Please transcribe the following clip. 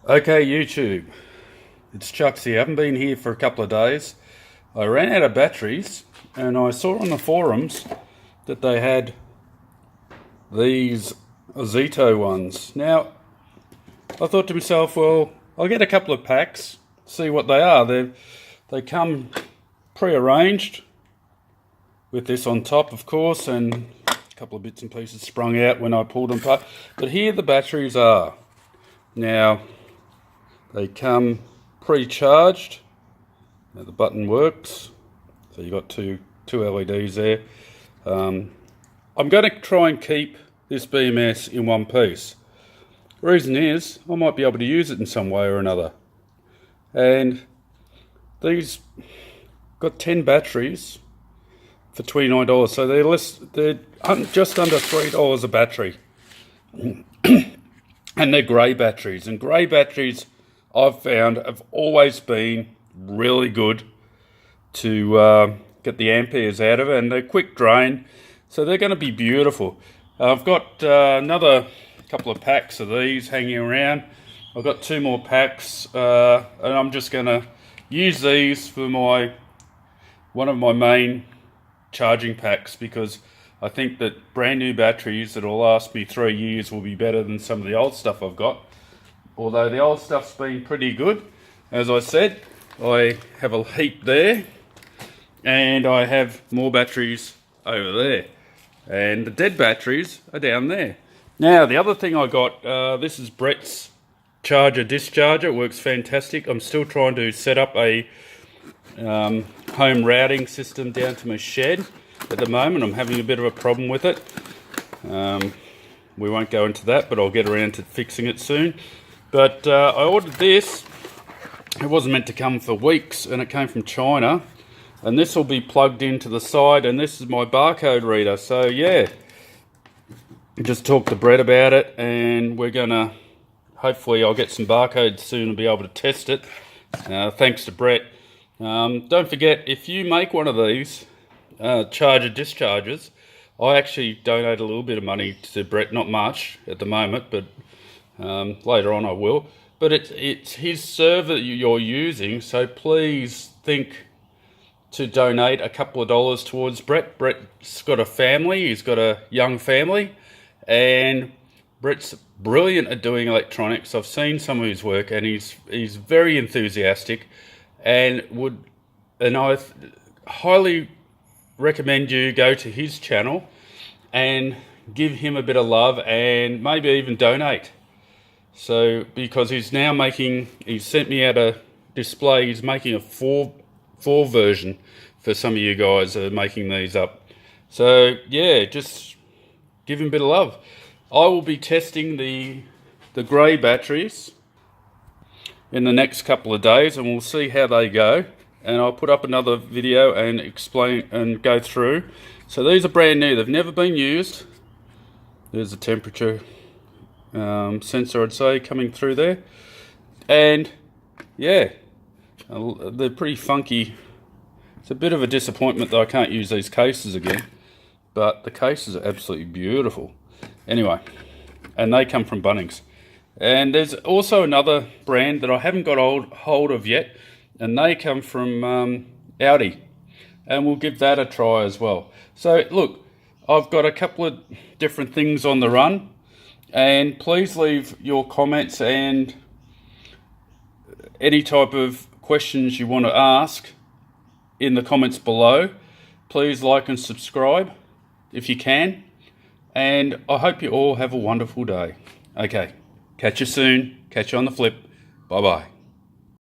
Okay, YouTube, it's Chucks here. I haven't been here for a couple of days. I ran out of batteries and I saw on the forums that they had these Ozito ones. Now, I thought to myself, well, I'll get a couple of packs, see what they are. They come pre-arranged with this on top, of course, and a couple of bits and pieces sprung out when I pulled them apart. But here the batteries are. Now, they come pre-charged. Now the button works, so you've got two LEDs there. I'm going to try and keep this BMS in one piece. The reason is I might be able to use it in some way or another. And these got 10 batteries for $29, so they're just under $3 a battery. And they're grey batteries, and grey batteries I've found have always been really good to get the amperes out of it, and they're quick drain, so they're going to be beautiful. I've got another couple of packs of these hanging around. I've got 2 more packs, and I'm just going to use these for one of my main charging packs, because I think that brand new batteries that will last me 3 years will be better than some of the old stuff I've got. Although the old stuff's been pretty good. As I said, I have a heap there, and I have more batteries over there. And the dead batteries are down there. Now, the other thing I got, this is Brett's charger discharger. It works fantastic. I'm still trying to set up a home routing system down to my shed. At the moment, I'm having a bit of a problem with it. We won't go into that, but I'll get around to fixing it soon. But I ordered this. It wasn't meant to come for weeks, and it came from China. And this will be plugged into the side, and this is my barcode reader. So yeah, just talked to Brett about it, and we're gonna, hopefully I'll get some barcodes soon and be able to test it. Thanks to Brett. Don't forget, if you make one of these charger discharges, I actually donate a little bit of money to Brett, not much at the moment, but later on I will. But it's his server that you're using, so please think to donate a couple of dollars towards Brett. Brett's got a family, he's got a young family, and Brett's brilliant at doing electronics. I've seen some of his work, and he's very enthusiastic, and I highly recommend you go to his channel and give him a bit of love, and maybe even donate. So, because he's sent me out a display, he's making a 4 version for some of you guys that are making these up. So yeah, just give him a bit of love. I will be testing the grey batteries in the next couple of days, and we'll see how they go. And I'll put up another video and explain and go through. So these are brand new, they've never been used. There's a temperature sensor, I'd say, coming through there. And yeah, they're pretty funky. It's a bit of a disappointment that I can't use these cases again, but the cases are absolutely beautiful. Anyway, and they come from Bunnings. And there's also another brand that I haven't got hold of yet, and they come from Audi, and we'll give that a try as well. So look, I've got a couple of different things on the run, and please leave your comments and any type of questions you want to ask in the comments below. Please like and subscribe if you can, and I hope you all have a wonderful day. Okay, catch you soon, catch you on the flip. Bye bye.